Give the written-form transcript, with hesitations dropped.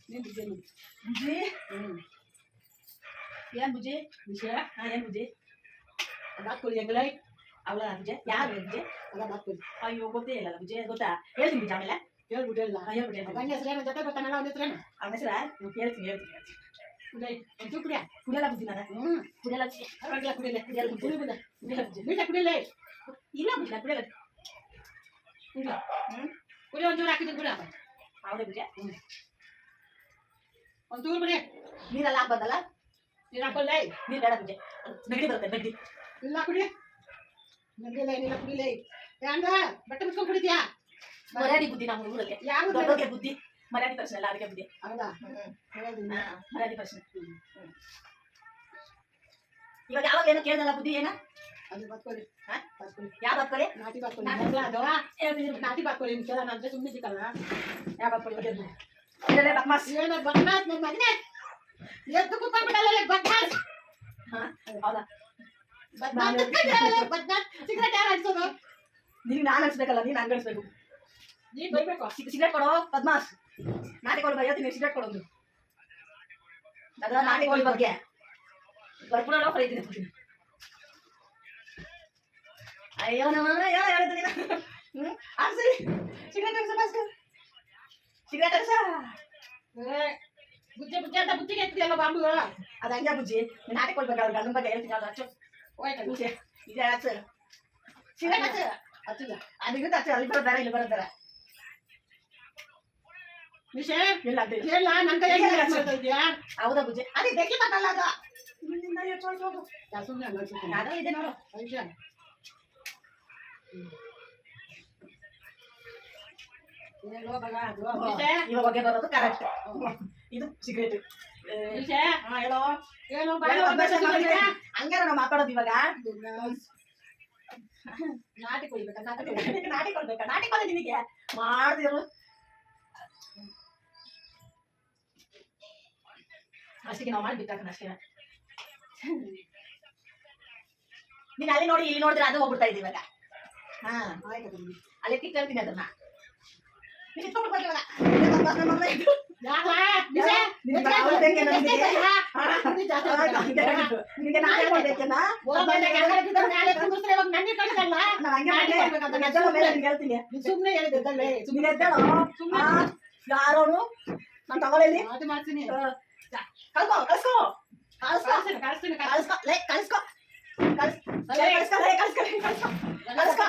ನೀನು ಬುಜ್ಜಿ ಬುಜ್ಜಿ ಏನ್ ಬುಜ್ಜಿ ವಿಷಯ ಏನ್ ಬುಜ್ಜಿ ಬಾತ್ಕೋಳಿ ಹೆಂಗಲೈ ಅವಳ ಬುಜ್ಜಿ ಯಾರು ಬುಜ್ಜಿ ಅದ ಬಾತ್ಕೋಳಿ ಅಯ್ಯೋ ಗೊತ್ತೇ ಇಲ್ಲ ಬುಜ್ಜಿ ಗೊತ್ತಾ ಹೇಳ್ತೀನಿ ಬುಜ್ಜಿ ಆಮೇಲೆ ಹೇಳ್ಬಿಟ್ಟಿಲ್ಲ ಹೇಳ್ಬಿಟ್ಟೆ ಗಂಡ ಹೆಸರೇನು ಜೊತೆ ಬರ್ತಾನಲ್ಲ ಅವನ ಹೆಸರೇನು ಅವನ ಹೆಸರ ಹೇಳ್ತೀನಿ ಕುಡಿಯೈ ಒಂದು ಕುಡಿಯ ಕುಡಿಯಲ್ಲ ಬುಜ್ಜಿ ನಾನು ಕುಡಿಯಲ್ಲ ಬುಜ್ಜಿ ಪರವಾಗಿಲ್ಲ ಕುಡಿಯಲ್ಲ ಕುಡಿಯಲ್ಲ ಬುಜ್ಜಿ ಕುಡಿ ಬಿಡ ಕುಡಿಯಲ್ಲ ಬುಜ್ಜಿ ಬಿಡ ಕುಡಿಯಲೇ ಇಲ್ಲ ಬುಜ್ಜಿ ನಾನು ಕುಡಿಯಲ್ಲ ಕುಡಿ ಕುಡಿ ಒಂಚೂರು ಹಾಕಿದ್ದೀನಿ ಕುಡಿ ಅವಳೆ ಬುಜ್ಜಿ ಒಂಚೂರು ಬಿಡಿ ನೀರೆಲ್ಲ ಹಾಕ್ಬಾರ್ದಲ್ಲ ನೀರು ಹಾಕೊಳ್ಳೇ ನೀರು ಬೇಡ ಬುಜ್ಜಿ ನೆಗಡಿ ಬರುತ್ತೆ ನೆಗಡಿ ಇಲ್ಲ ಕುಡಿ ನಗಲೇ ಏನಿಲ್ಲ ಕುಡಿಲೇ ಹ್ಯಾಂಗ ಬಟ್ಟೆ ಮುಚ್ಕೊಂಡು ಕುಡಿತೀಯಾ ಮರ್ಯಾದೆ ಬುದ್ಧಿ ನಮ್ಮ ಊರಲ್ಲಿ ಯಾವ ದೊಡ್ಡೋಗೆ ಬುದ್ಧಿ ಮರ್ಯಾದೆ ಪರ್ಸನ್ ಅಲ್ಲ ಅದಕ್ಕೆ ಬುದ್ಧಿ ಹೌದಾ ಹೇಳಿದ್ದೀನಿ ಮರ್ಯಾದೆ ಪರ್ಸನ್ ಇವಾಗ ಯಾವಾಗ ಏನೋ ಕೇಳ್ದಲ್ಲ ಬುದ್ಧಿ ಏನ ಅದು ಬಾತ್ಕೋಳಿ ಬಾತ್ಕೋಳಿ ಯಾವ ಬತ್ಕೊಳ್ಳಿ ನಾಟಿ ಬಾತ್ಕೋಳಿ ಅದು ನಾಟಿ ಬಾತ್ಕೋಳಿ ನಿನ್ ಕೇಳೋಣ ಅಂದ್ರೆ ಸುಮ್ಮನೆ ಸಿಕ್ಕಲ್ಲ ಯಾವ ಬತ್ಕೊಳ್ಳಿ ಇದರಲ್ಲೇ ಬಕ್ಮಾಸ್ ಏನೋ ಬದ್ಮಾಸ್ ನನ್ನ ಮಗನೇ ಎದ್ದು ಕೂತ್ಕೊಂಡ್ಬಿಡಲ್ಲ ಬದ್ಮಾಸ್ ಹೌದಾ ಬದ್ಮಾಸ್ ಸಿಗರೇಟ್ ಯಾರು ಹಂಚೋದು ನಿನಗೆ ನಾನು ಅನ್ಸ್ಬೇಕಲ್ಲ ನೀನು ಹಂಗನ್ಸ್ಬೇಕು ನೀನ್ ಬೈಬೇಕು ಸಿಗರೇಟ್ ಕೊಡೋ ಪದ್ಮಾಸ್ ನಾಟಿಗಳು ಹೇಳ್ತೀನಿ ಸಿಗರೇಟ್ ಕೊಡೋದು ಅದರ ನಾಟಿಗಳ ಬಗ್ಗೆ ಬರ್ಪುರ ಕರೀತೀನಿ ಅಯ್ಯೋ ನಮ್ಮ ಹೇಳ್ತೀನಿ ಸರಿ ಸಿಗರೇಟ್ ಅನ್ಸ ಭಾಸ್ಕರ್ ಸಿಗರೇಟ್ ಅನ್ಸ ಬುಜ್ಜಿ ಬುಜ್ಜಿ ಅಂತ ಬುಜ್ಜಿಗೆ ಎತ್ತಿದೆಯಲ್ಲ ಬಾಂಬುಗಳು ಅದು ಹಂಗೆ ಬುಜ್ಜಿ ನಾಟಿ ಕೊಡ್ಬೇಕು ಅವ್ರ ಗಂಡನ ಬಗ್ಗೆ ಹೇಳ್ತೀನಿ ಅದು ಹಚ್ಚು ಹೋಯ್ತು ಇದೆ ಹಚ್ಚು ಸಿಗರೇಟ್ ಹಚ್ಚು ಹಚ್ಚಿಲ್ಲ ಅದಕ್ಕಿಂತ ಹಚ್ಚು ಅಲ್ಲಿ ಬರೋದಾರ ಇಲ್ಲಿ ಬರೋದಾರ ವಿಷಯ ಇಲ್ಲ ಅದು ಇಲ್ಲ ನನ್ನ ಕೈಯಾಗ ಇದೆಯಾ ಹೌದಾ ಬುಜ್ಜಿ ಅದೇ ಬೆಂಕಿ ಬರ್ತಲ್ಲ ಅದು ಇಲ್ಲಿಂದ ಎತ್ಕೊಂಡು ಹೋಗು ಸುಮ್ಮನೆ ಅನ್ಸುತ್ತೆ ಯಾರೋ ಇದೆ ನೋಡು ವಿಷಯ ಇವಾಗ ಹೊಗೆ ಬರೋದು ಕರೆಕ್ಟ್ ಇದು ಸಿಗರೇಟ್ ವಿಷಯ ಹೇಳೋ ಏನು ಹಂಗಾರ ನಾವು ಮಾತಾಡೋದು ಇವಾಗ ನಾಟಿ ಕೊಡ್ಬೇಕಾ ನಾಟಿ ಕೊಡ್ಬೇಕಾ ನಾಟಿ ಕೊಡ ನಿನಗೆ ಮಾಡ್ದಿರು ಅಷ್ಟಿಗೆ ನಾವು ಮಾಡಿ ಬಿಟ್ಟಾಕ ಅಷ್ಟೇ ನೀನ್ ಅಲ್ಲಿ ನೋಡಿ ಇಲ್ಲಿ ನೋಡಿದ್ರೆ ಅದು ಹೋಗ್ಬಿಡ್ತಾ ಇದ್ದೀವಿ ಇವಾಗ ಹಾ ಅಲ್ಲಿ ಕಿತ್ಕೊಳ್ತೀನಿ ಅದನ್ನ ನೀನ್ ಇಟ್ಕೊಂಡು ಬರ್ತೀವಲ್ಲ ನಿನಗೆ ನಾಳೆ ಕೊಡ್ಬೇಕೇನ ಹೇಳ್ತೀನಿ ಸುಮ್ಮನೆ ಹೇಳಿದ್ದಲ್ಲೇ ಸುಮ್ಮನೆ ಯಾರೋನು ನಾನು ತಗೊಳ್ಳಿ ಮಾಡ್ತೀನಿ ಕಳ್ಕೊ ಕಳ್ಸ್ಕೊ ಕಳ್ಸ್ಕೊ ಕಳಿಸ್ತೀನಿ ಕಳ್ಸ್ಕೊ ಲೇ ಕಳ್ಸ್ಕೊ ಕಳ್ಸ್ಕೊ ಕಳ್ಸ್ಕೊ ಕಳ್ಸ್ಕೊ ಕಳ್ಸ್ಕೊ